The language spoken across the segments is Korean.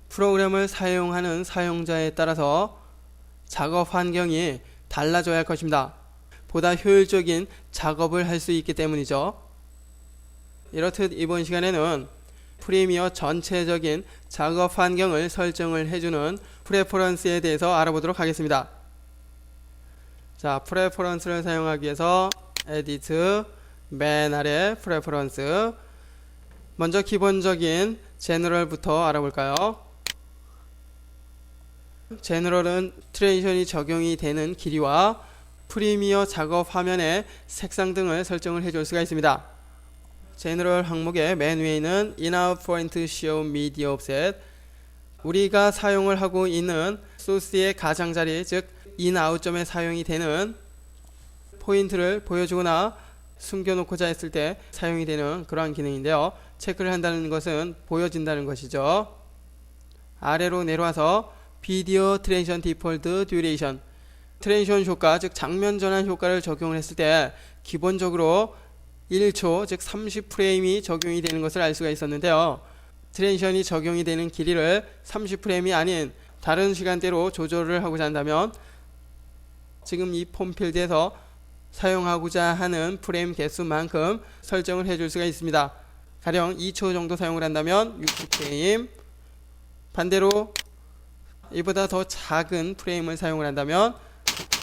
프로그램을 사용하는 사용자에 따라서 작업 환경이 달라져야 할 것입니다. 보다 효율적인 작업을 할 수 있기 때문이죠. 이렇듯 이번 시간에는 프리미어 전체적인 작업 환경을 설정을 해주는 프레퍼런스에 대해서 알아보도록 하겠습니다. 자, 프레퍼런스를 사용하기 위해서 에디트, 맨 아래 프레퍼런스. 먼저 기본적인 제너럴부터 알아볼까요? 제너럴은 트랜지션이 적용이 되는 길이와 프리미어 작업 화면의 색상 등을 설정을 해줄 수가 있습니다. 제너럴 항목의 맨 위에 있는 In-Out Point Show Media Offset, 우리가 사용을 하고 있는 소스의 가장자리, 즉 In-Out 점에 사용이 되는 포인트를 보여주거나 숨겨놓고자 했을 때 사용이 되는 그러한 기능인데요. 체크를 한다는 것은 보여진다는 것이죠. 아래로 내려와서 비디오 트랜지션 디폴트 듀레이션, 트랜지션 효과, 즉 장면 전환 효과를 적용을 했을 때 기본적으로 1초, 즉 30프레임이 적용이 되는 것을 알 수가 있었는데요. 트랜지션이 적용이 되는 길이를 30프레임이 아닌 다른 시간대로 조절을 하고자 한다면 지금 이 폼 필드에서 사용하고자 하는 프레임 개수만큼 설정을 해줄 수가 있습니다. 가령 2초 정도 사용을 한다면 60프레임, 반대로 이보다 더 작은 프레임을 사용을 한다면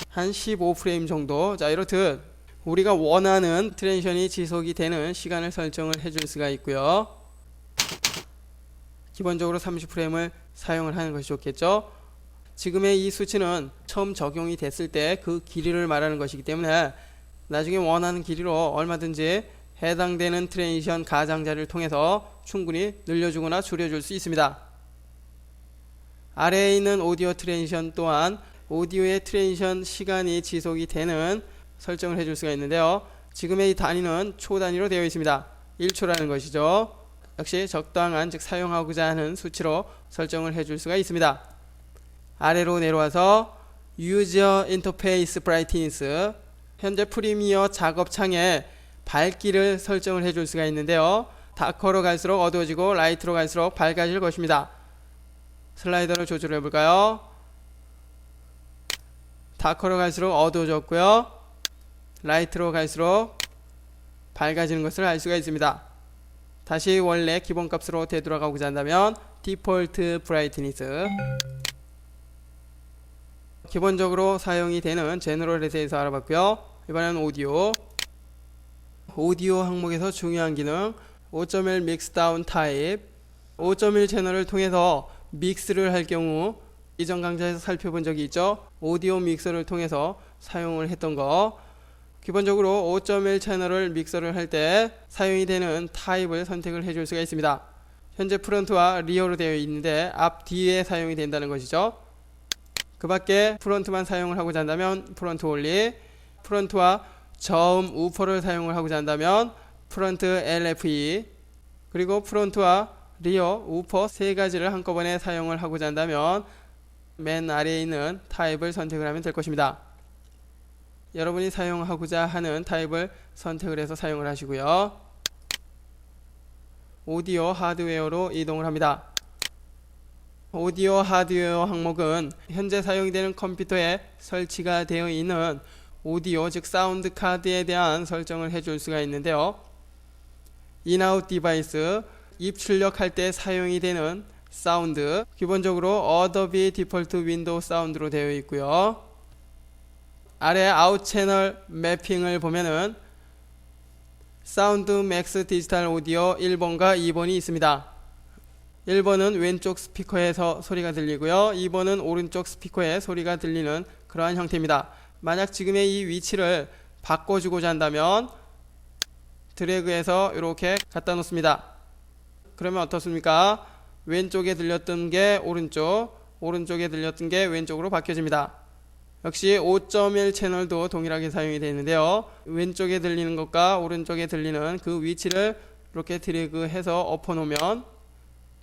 한 15프레임 정도. 자, 이렇듯 우리가 원하는 트랜지션이 지속이 되는 시간을 설정을 해줄 수가 있고요. 기본적으로 30프레임을 사용을 하는 것이 좋겠죠. 지금의 이 수치는 처음 적용이 됐을 때 그 길이를 말하는 것이기 때문에 나중에 원하는 길이로 얼마든지 해당되는 트랜지션 가장자리를 통해서 충분히 늘려주거나 줄여줄 수 있습니다. 아래에 있는 오디오 트랜지션 또한 오디오의 트랜지션 시간이 지속이 되는 설정을 해줄 수가 있는데요. 지금의 이 단위는 초 단위로 되어 있습니다. 1초라는 것이죠. 역시 적당한, 즉 사용하고자 하는 수치로 설정을 해줄 수가 있습니다. 아래로 내려와서 유저 인터페이스 브라이트니스, 현재 프리미어 작업창에 밝기를 설정을 해줄 수가 있는데요. 다커로 갈수록 어두워지고 라이트로 갈수록 밝아질 것입니다. 슬라이더를 조절해 볼까요? 다커로 갈수록 어두워졌고요. 라이트로 갈수록 밝아지는 것을 알 수가 있습니다. 다시 원래 기본값으로 되돌아가고자 한다면 디폴트 브라이트니스, 기본적으로 사용이 되는 제너럴에 대해서 알아봤고요. 이번에는 오디오 항목에서 중요한 기능 5.1 믹스 다운 타입, 5.1 채널을 통해서 믹스를 할 경우 이전 강좌에서 살펴본 적이 있죠. 오디오 믹서를 통해서 사용을 했던 거, 기본적으로 5.1 채널을 믹서를 할 때 사용이 되는 타입을 선택을 해줄 수가 있습니다. 현재 프론트와 리어로 되어 있는데 앞 뒤에 사용이 된다는 것이죠. 그 밖에 프론트만 사용을 하고자 한다면 프론트 올리, 프론트와 저음 우퍼를 사용을 하고자 한다면 프론트 LFE, 그리고 프론트와 리어 우퍼 세 가지를 한꺼번에 사용을 하고자 한다면 맨 아래에 있는 타입을 선택을 하면 될 것입니다. 여러분이 사용하고자 하는 타입을 선택을 해서 사용을 하시고요. 오디오 하드웨어로 이동을 합니다. 오디오 하드웨어 항목은 현재 사용되는 컴퓨터에 설치가 되어 있는 오디오, 즉 사운드 카드에 대한 설정을 해줄 수가 있는데요. 인아웃 디바이스, 입출력할 때 사용이 되는 사운드, 기본적으로 어도비 디폴트 윈도우 사운드로 되어 있고요. 아래 아웃 채널 매핑을 보면은 사운드 맥스 디지털 오디오 1번과 2번이 있습니다. 1번은 왼쪽 스피커에서 소리가 들리고요. 2번은 오른쪽 스피커에 소리가 들리는 그러한 형태입니다. 만약 지금의 이 위치를 바꿔주고자 한다면 드래그해서 이렇게 갖다 놓습니다. 그러면 어떻습니까? 왼쪽에 들렸던 게 오른쪽, 오른쪽에 들렸던 게 왼쪽으로 바뀌어집니다. 역시 5.1 채널도 동일하게 사용이 되는데요. 왼쪽에 들리는 것과 오른쪽에 들리는 그 위치를 이렇게 드래그해서 엎어놓으면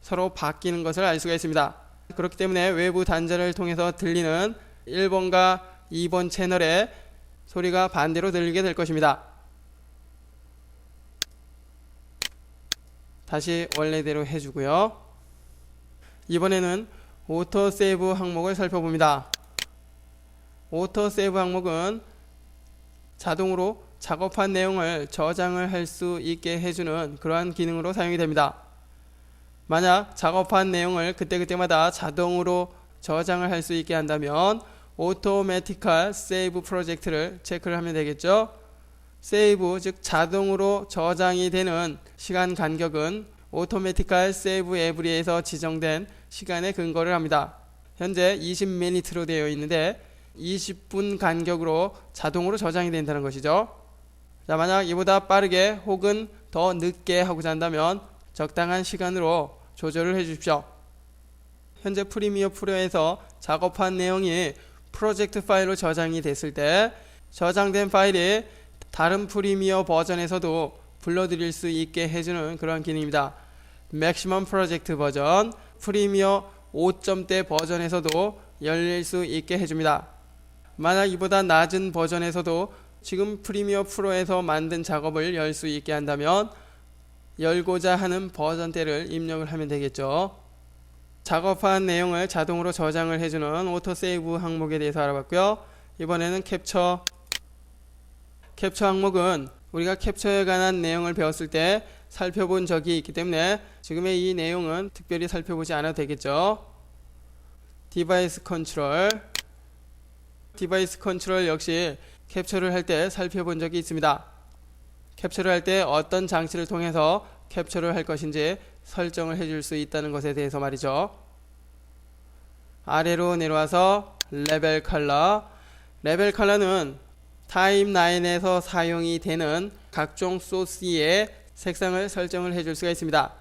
서로 바뀌는 것을 알 수가 있습니다. 그렇기 때문에 외부 단자를 통해서 들리는 1번과 2번 채널의 소리가 반대로 들리게 될 것입니다. 다시 원래대로 해주고요. 이번에는 오토 세이브 항목을 살펴봅니다. 오토 세이브 항목은 자동으로 작업한 내용을 저장을 할 수 있게 해주는 그러한 기능으로 사용이 됩니다. 만약 작업한 내용을 그때그때마다 자동으로 저장을 할 수 있게 한다면 Automatic Save 프로젝트를 체크를 하면 되겠죠. 세이브, 즉 자동으로 저장이 되는 시간 간격은 Automatic Save Every에서 지정된 시간에 근거를 합니다. 현재 20minut로 되어 있는데 20분 간격으로 자동으로 저장이 된다는 것이죠. 자, 만약 이보다 빠르게 혹은 더 늦게 하고자 한다면 적당한 시간으로 조절을 해 주십시오. 현재 프리미어 프로에서 작업한 내용이 프로젝트 파일로 저장이 됐을 때 저장된 파일이 다른 프리미어 버전에서도 불러들일 수 있게 해주는 그런 기능입니다. 맥시멈 프로젝트 버전, 프리미어 5점대 버전에서도 열릴 수 있게 해줍니다. 만약 이보다 낮은 버전에서도 지금 프리미어 프로에서 만든 작업을 열 수 있게 한다면 열고자 하는 버전대를 입력을 하면 되겠죠. 작업한 내용을 자동으로 저장을 해주는 오토 세이브 항목에 대해서 알아봤고요. 이번에는 캡처 항목은 우리가 캡처에 관한 내용을 배웠을 때 살펴본 적이 있기 때문에 지금의 이 내용은 특별히 살펴보지 않아도 되겠죠. 디바이스 컨트롤 역시 캡처를 할 때 살펴본 적이 있습니다. 캡처를 할 때 어떤 장치를 통해서 캡처를 할 것인지 설정을 해줄 수 있다는 것에 대해서 말이죠. 아래로 내려와서 레벨 컬러는 타임라인에서 사용이 되는 각종 소스의 색상을 설정을 해줄 수가 있습니다.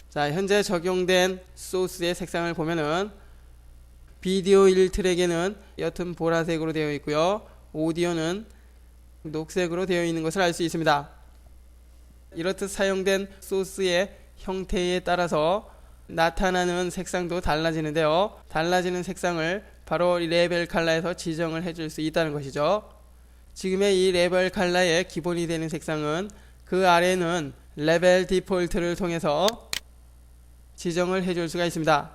자, 현재 적용된 소스의 색상을 보면은 비디오 1트랙에는 옅은 보라색으로 되어 있고요. 오디오는 녹색으로 되어 있는 것을 알 수 있습니다. 이렇듯 사용된 소스의 형태에 따라서 나타나는 색상도 달라지는데요. 달라지는 색상을 바로 레벨 컬러에서 지정을 해줄 수 있다는 것이죠. 지금의 이 레벨 컬러의 기본이 되는 색상은 그 아래는 레벨 디폴트를 통해서 지정을 해줄 수가 있습니다.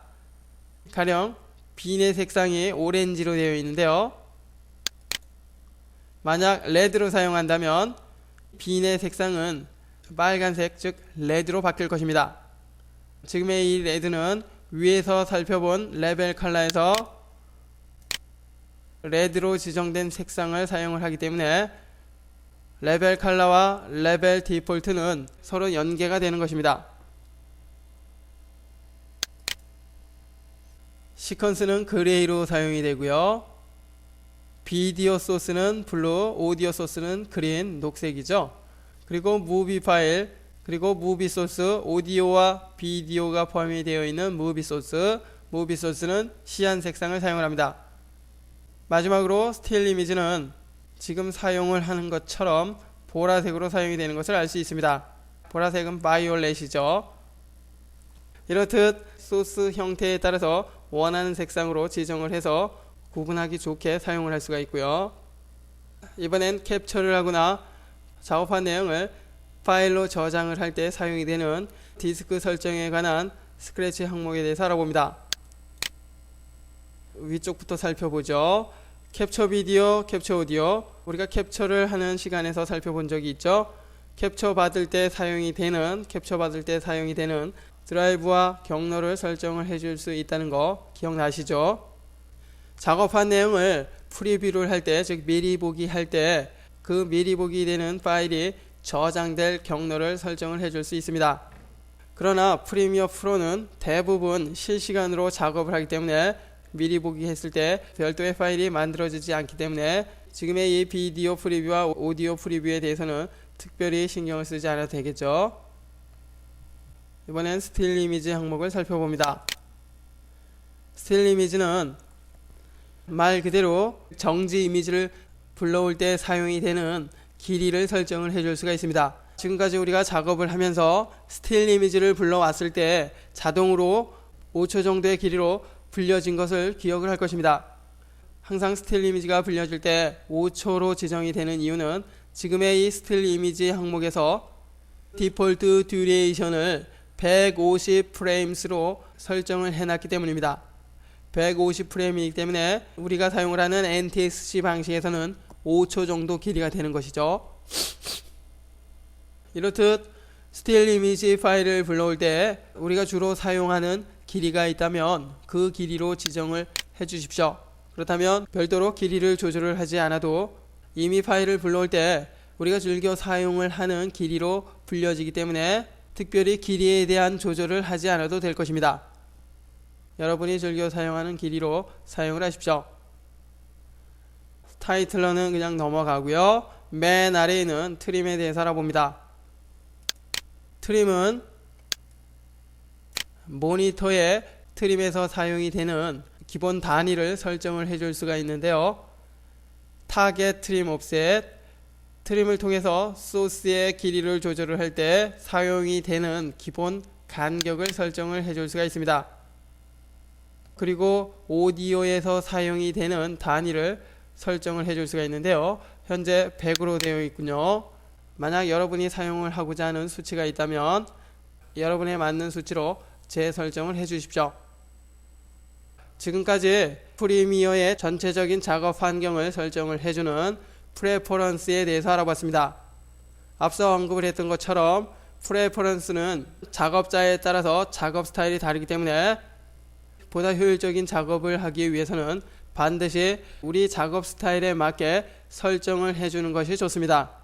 가령 빈의 색상이 오렌지로 되어 있는데요. 만약 레드로 사용한다면 빈의 색상은 빨간색, 즉 레드로 바뀔 것입니다. 지금의 이 레드는 위에서 살펴본 레벨 컬러에서 레드로 지정된 색상을 사용을 하기 때문에 레벨 컬러와 레벨 디폴트는 서로 연계가 되는 것입니다. 시퀀스는 그레이로 사용이 되고요. 비디오 소스는 블루, 오디오 소스는 그린, 녹색이죠. 그리고 무비 파일, 그리고 무비 소스, 오디오와 비디오가 포함이 되어 있는 무비 소스는 시안 색상을 사용을 합니다. 마지막으로 스틸 이미지는 지금 사용을 하는 것처럼 보라색으로 사용이 되는 것을 알 수 있습니다. 보라색은 바이올렛이죠. 이렇듯 소스 형태에 따라서 원하는 색상으로 지정을 해서 구분하기 좋게 사용을 할 수가 있고요. 이번엔 캡처를 하거나 작업한 내용을 파일로 저장을 할 때 사용이 되는 디스크 설정에 관한 스크래치 항목에 대해서 알아봅니다. 위쪽부터 살펴보죠. 캡처 비디오, 캡처 오디오. 우리가 캡처를 하는 시간에서 살펴본 적이 있죠. 캡처 받을 때 사용이 되는 드라이브와 경로를 설정을 해줄 수 있다는 거 기억나시죠? 작업한 내용을 프리뷰를 할 때, 즉 미리 보기 할 때 그 미리 보기 되는 파일이 저장될 경로를 설정을 해줄 수 있습니다. 그러나 프리미어 프로는 대부분 실시간으로 작업을 하기 때문에 미리 보기 했을 때 별도의 파일이 만들어지지 않기 때문에 지금의 이 비디오 프리뷰와 오디오 프리뷰에 대해서는 특별히 신경을 쓰지 않아도 되겠죠. 이번엔 스틸 이미지 항목을 살펴봅니다. 스틸 이미지는 말 그대로 정지 이미지를 불러올 때 사용이 되는 길이를 설정을 해줄 수가 있습니다. 지금까지 우리가 작업을 하면서 스틸 이미지를 불러왔을 때 자동으로 5초 정도의 길이로 불려진 것을 기억을 할 것입니다. 항상 스틸 이미지가 불려질 때 5초로 지정이 되는 이유는 지금의 이 스틸 이미지 항목에서 디폴트 듀레이션을 150프레임스로 설정을 해놨기 때문입니다. 150프레임이기 때문에 우리가 사용을 하는 NTSC 방식에서는 5초 정도 길이가 되는 것이죠. 이렇듯 스틸 이미지 파일을 불러올 때 우리가 주로 사용하는 길이가 있다면 그 길이로 지정을 해 주십시오. 그렇다면 별도로 길이를 조절을 하지 않아도 이미 파일을 불러올 때 우리가 즐겨 사용을 하는 길이로 불려지기 때문에 특별히 길이에 대한 조절을 하지 않아도 될 것입니다. 여러분이 즐겨 사용하는 길이로 사용을 하십시오. 타이틀러는 그냥 넘어가고요. 맨 아래에 있는 트림에 대해서 알아봅니다. 트림은 모니터의 트림에서 사용이 되는 기본 단위를 설정을 해줄 수가 있는데요. 타겟 트림 옵셋, 트림을 통해서 소스의 길이를 조절을 할 때 사용이 되는 기본 간격을 설정을 해줄 수가 있습니다. 그리고 오디오에서 사용이 되는 단위를 설정을 해줄 수가 있는데요. 현재 100으로 되어 있군요. 만약 여러분이 사용을 하고자 하는 수치가 있다면 여러분에 맞는 수치로 재설정을 해 주십시오. 지금까지 프리미어의 전체적인 작업 환경을 설정을 해주는 프레퍼런스에 대해서 알아봤습니다. 앞서 언급을 했던 것처럼 프레퍼런스는 작업자에 따라서 작업 스타일이 다르기 때문에 보다 효율적인 작업을 하기 위해서는 반드시 우리 작업 스타일에 맞게 설정을 해주는 것이 좋습니다.